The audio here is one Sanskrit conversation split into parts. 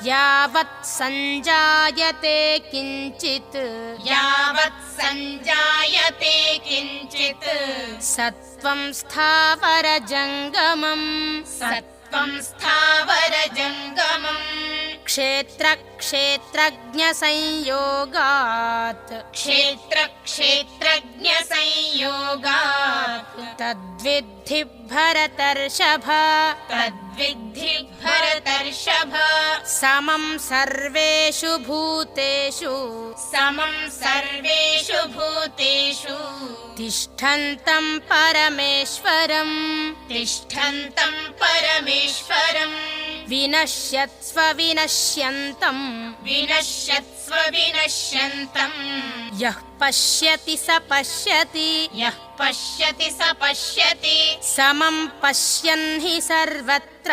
यावत् सञ्जायते किञ्चित् सत्त्वं स्थावरजङ्गमम् क्षेत्रक्षेत्रज्ञसंयोगात् तद्विद्धि भरतर्षभ समं सर्वेषु भूतेषु तिष्ठन्तं परमेश्वरम् विनश्यत्स्व विनश्यन्तं यः पश्यति स पश्यति समं पश्यन् हि सर्वत्र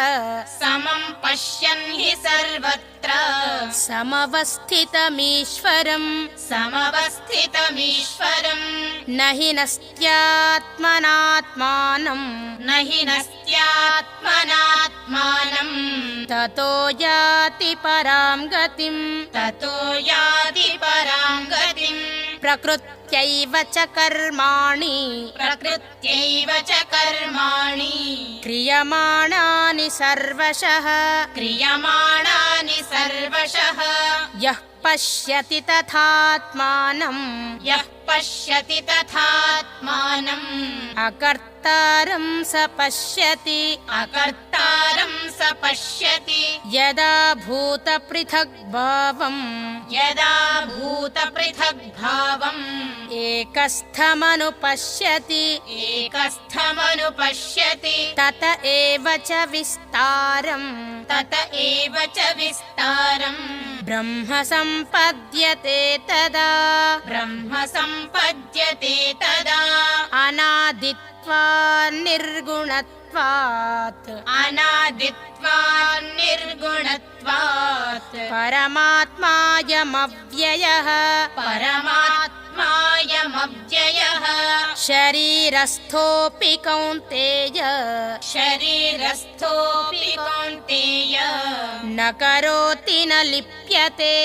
समवस्थितमीश्वरम् न हि नस्त्यात्मनात्मानं ततो याति परां गतिम् प्रकृत्यैव च कर्माणि क्रियमाणानि सर्वशः यः पश्यति तथात्मानम् अकर्तारं स पश्यति यदा भूतपृथग्भावम् एकस्थमनुपश्यति तत एव च विस्तारम् ब्रह्म सम्पद्यते तदा अनादित्वान् निर्गुणत्वात् परमात्मायमव्ययः शरीरस्थोऽपि कौन्तेय न करोति न लिप्यते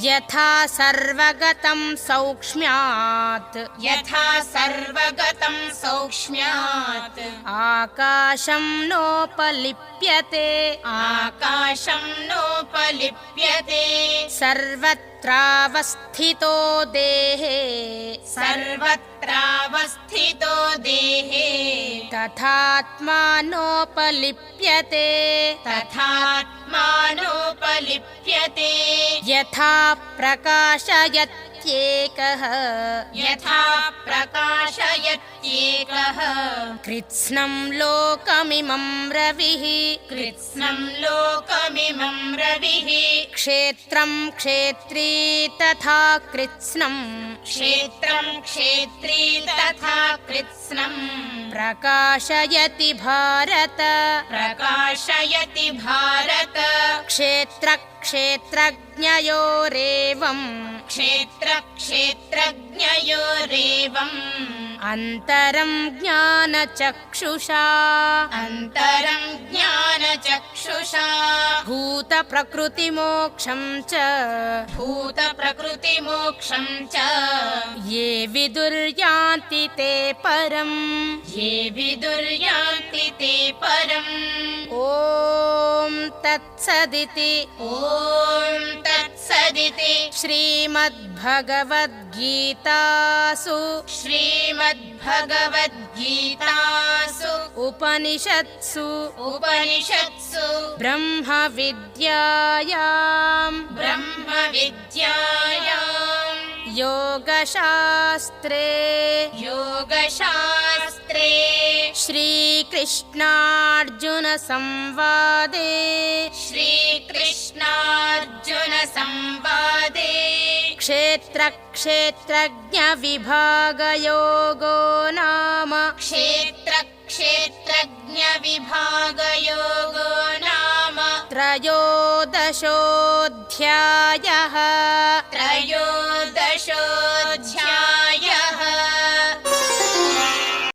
यथा सर्वगतं सौक्ष्म्यात् आकाशं नोपलिप्यते सर्वत्रावस्थितो देहे तथात्मानोपलिप्यते यथा प्रकाशयत्येकः कृत्स्नं लोकमिमं रविः क्षेत्रं क्षेत्री तथा कृत्स्नं प्रकाशयति भारत क्षेत्रक्षेत्रज्ञयोरेवम् अन्तरं ज्ञानचक्षुषा भूतप्रकृतिमोक्षं च ये विदुर्यान्ति ते परम् ॐ तत्सदिति श्रीमद्भगवद्गीतासु उपनिषत्सु ब्रह्मविद्यायां योगशास्त्रे श्रीकृष्णार्जुन संवादे क्षेत्रक्षेत्रज्ञ विभागयोगो नाम त्रयोदशोऽध्यायः।